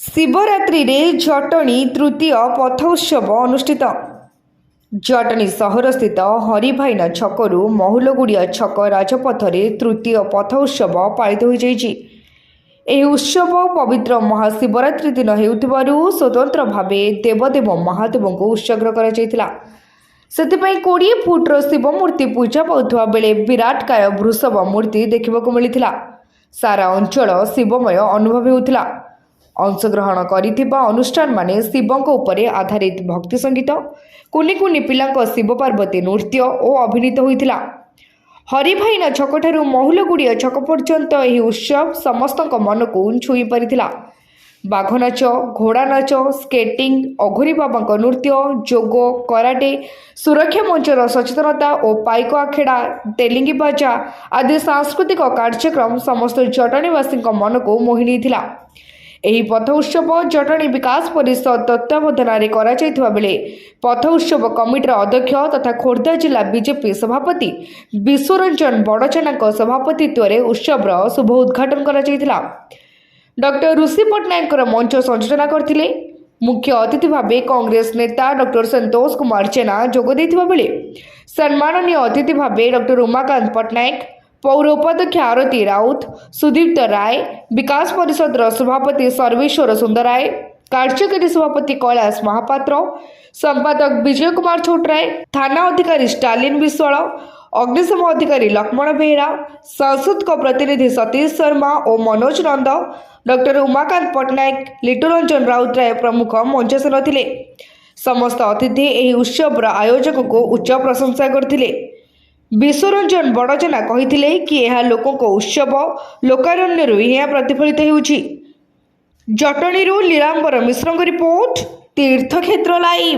शिवरात्रि रे जटणी तृतीय पथ उत्सव अनुष्ठित। जटणी सहर स्थित हरिभाईना छकरू महुलगुड़िया छक राजपथ रे तृतीय पथ उत्सव पालित हो जाइछि। ଏହି ଉତ୍ସବ ପବିତ୍ର ମହାଶିବରାତ୍ରି ଦିନ ହେଉଥିବାରୁ ସ୍ୱତନ୍ତ୍ର ଭାବେ ଦେବଦେବ ମହାଦେବଙ୍କୁ ଉତ୍ସର୍ଗ କରାଯାଇଥିଲା। ସେଥିପାଇଁ 20 ଫୁଟର ଶିବ ମୂର୍ତ୍ତି ପୂଜା ପାଉଥିବା ବେଳେ ବିରାଟକାୟ ବୃଷଭ ମୂର୍ତ୍ତି ଦେଖିବାକୁ ମିଳିଥିଲା। ସାରା ଅଞ୍ଚଳ ଶିବମୟ ଅନୁଭବ ହେଉଥିଲା। अंशग्रहण करिथिबा अनुष्ठान माने शिवଙ୍କ ଉପରେ आधारित भक्ति संगीत, कुनी कुनी पिलांक शिव पार्वती नृत्य और अभिनीत होइथिला। हरिभाईना छकठारू महुलगुड़िया छक पर्यंत यह उत्सव समस्तक मन को छुई परिथिला। बाघ नाच, घोड़ा नाच, स्केटिंग, अघोरी बाबांक नृत्य, जोग, कराटे, सुरक्षा मंचर सचेतनता और पाइक आखेड़ा, तेलिंगी बाजा आदि सांस्कृतिक कार्यक्रम समस्त जटणीवासी मन को मोहि नेइथिला। ଏହି ପଥ ଉତ୍ସବ ଜଟଣୀ ବିକାଶ ପରିଷଦ ତତ୍ତ୍ୱାବଧାନରେ କରାଯାଇଥିବା ବେଳେ ପଥ ଉତ୍ସବ କମିଟିର ଅଧ୍ୟକ୍ଷ ତଥା ଖୋର୍ଦ୍ଧା ଜିଲ୍ଲା ବିଜେପି ସଭାପତି ବିଶ୍ୱରଞ୍ଜନ ବଡ଼ଚେନାଙ୍କ ସଭାପତିତ୍ୱରେ ଉତ୍ସବର ଶୁଭ ଉଦ୍ଘାଟନ କରାଯାଇଥିଲା। ଡକ୍ଟର ଋଷି ପଟ୍ଟନାୟକଙ୍କର ମଞ୍ଚ ସଂଯୋଜନା କରିଥିଲେ। ମୁଖ୍ୟ ଅତିଥି ଭାବେ କଂଗ୍ରେସ ନେତା ଡକ୍ଟର ସନ୍ତୋଷ କୁମାର ଜେନା ଯୋଗ ଦେଇଥିବା ବେଳେ ସମ୍ମାନନୀୟ ଅତିଥି ଭାବେ ଡକ୍ଟର ଉମାକାନ୍ତ ପଟ୍ଟନାୟକ, पौर उपाध्यक्ष आरती राउत, सुदीप्त राय, विकास परिषद सभापति सर्वेश्वर सुंदर राय, कार्यकारी सभापति कैलाश महापात्र, संपादक विजय कुमार छोटराय, थाना अधिकारी स्टालिन विश्वाल, अग्निशम अधिकारी लक्ष्मण बेहरा, सांसद को प्रतिनिधि सतीश शर्मा और मनोज नंद, डॉक्टर उमाकांत पट्टनायक, लिटुरंजन राउतराय प्रमुख मंचासन थे। समस्त अतिथि यह उत्सव आयोजक को उच्च प्रशंसा करथिले। विश्वरंजन बड़चेना कहिथिले कि यह लोकों को उत्सव लोकारण्यरू यह प्रतिफलित होउछि। जटणीरू लीलांबर मिश्रଙ୍କ रिपोर्ट, तीर्थक्षेत्र लाइव।